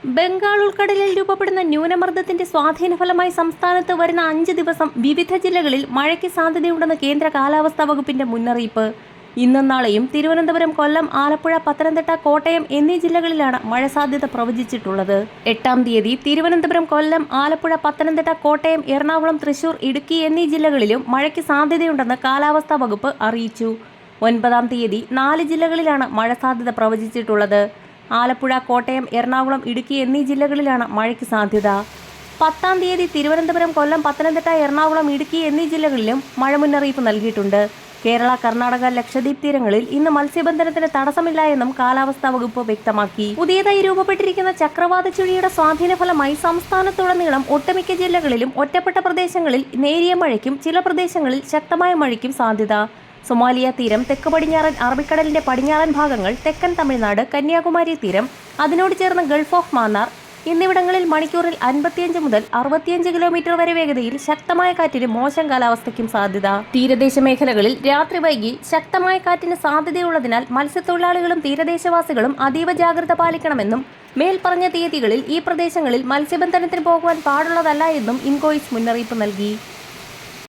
ബംഗാൾ ഉൾക്കടലിൽ രൂപപ്പെടുന്ന ന്യൂനമർദ്ദത്തിന്റെ സ്വാധീന ഫലമായി സംസ്ഥാനത്ത് വരുന്ന 5 ദിവസം വിവിധ ജില്ലകളിൽ മഴയ്ക്ക് സാധ്യതയുണ്ടെന്ന് കേന്ദ്ര കാലാവസ്ഥാ വകുപ്പിന്റെ മുന്നറിയിപ്പ്. ഇന്നും നാളെയും തിരുവനന്തപുരം, കൊല്ലം, ആലപ്പുഴ, പത്തനംതിട്ട, കോട്ടയം എന്നീ ജില്ലകളിലാണ് മഴ സാധ്യത പ്രവചിച്ചിട്ടുള്ളത്. 8-ാം തീയതി തിരുവനന്തപുരം, കൊല്ലം, ആലപ്പുഴ, പത്തനംതിട്ട, കോട്ടയം, എറണാകുളം, തൃശൂർ, ഇടുക്കി എന്നീ ജില്ലകളിലും മഴയ്ക്ക് സാധ്യതയുണ്ടെന്ന് കാലാവസ്ഥാ വകുപ്പ് അറിയിച്ചു. 9-ാം തീയതി 4 ജില്ലകളിലാണ് മഴ സാധ്യത പ്രവചിച്ചിട്ടുള്ളത്. ആലപ്പുഴ, കോട്ടയം, എറണാകുളം, ഇടുക്കി എന്നീ ജില്ലകളിലാണ് മഴയ്ക്ക് സാധ്യത. 10-ാം തീയതി തിരുവനന്തപുരം, കൊല്ലം, പത്തനംതിട്ട, എറണാകുളം, ഇടുക്കി എന്നീ ജില്ലകളിലും മഴ മുന്നറിയിപ്പ് നൽകിയിട്ടുണ്ട്. കേരള, കർണാടക, ലക്ഷദ്വീപ് തീരങ്ങളിൽ ഇന്ന് മത്സ്യബന്ധനത്തിന് തടസ്സമില്ല എന്നും കാലാവസ്ഥാ വകുപ്പ് വ്യക്തമാക്കി. പുതിയതായി രൂപപ്പെട്ടിരിക്കുന്ന ചക്രവാത ചുഴിയുടെ സ്വാധീന ഫലമായി സംസ്ഥാനത്തുടനീളം ഒട്ടുമിക്ക ജില്ലകളിലും ഒറ്റപ്പെട്ട പ്രദേശങ്ങളിൽ നേരിയ മഴയ്ക്കും ചില പ്രദേശങ്ങളിൽ ശക്തമായ മഴയ്ക്കും സാധ്യത. സൊമാലിയ തീരം, തെക്ക് പടിഞ്ഞാറൻ അറബിക്കടലിന്റെ പടിഞ്ഞാറൻ ഭാഗങ്ങൾ, തെക്കൻ തമിഴ്നാട്, കന്യാകുമാരി തീരം, അതിനോട് ചേർന്ന ഗൾഫ് ഓഫ് മാന്നാർ എന്നിവിടങ്ങളിൽ മണിക്കൂറിൽ 55 മുതൽ 65 കിലോമീറ്റർ വരെ വേഗതയിൽ ശക്തമായ കാറ്റിന് മോശം കാലാവസ്ഥയ്ക്കും സാധ്യത. തീരദേശ മേഖലകളിൽ രാത്രി വൈകി ശക്തമായ കാറ്റിന് സാധ്യതയുള്ളതിനാൽ മത്സ്യത്തൊഴിലാളികളും തീരദേശവാസികളും അതീവ ജാഗ്രത പാലിക്കണമെന്നും മേൽപ്പറഞ്ഞ തീയതികളിൽ ഈ പ്രദേശങ്ങളിൽ മത്സ്യബന്ധനത്തിന് പോകുവാൻ പാടുള്ളതല്ല എന്നും ഇൻകോയിസ് മുന്നറിയിപ്പ് നൽകി.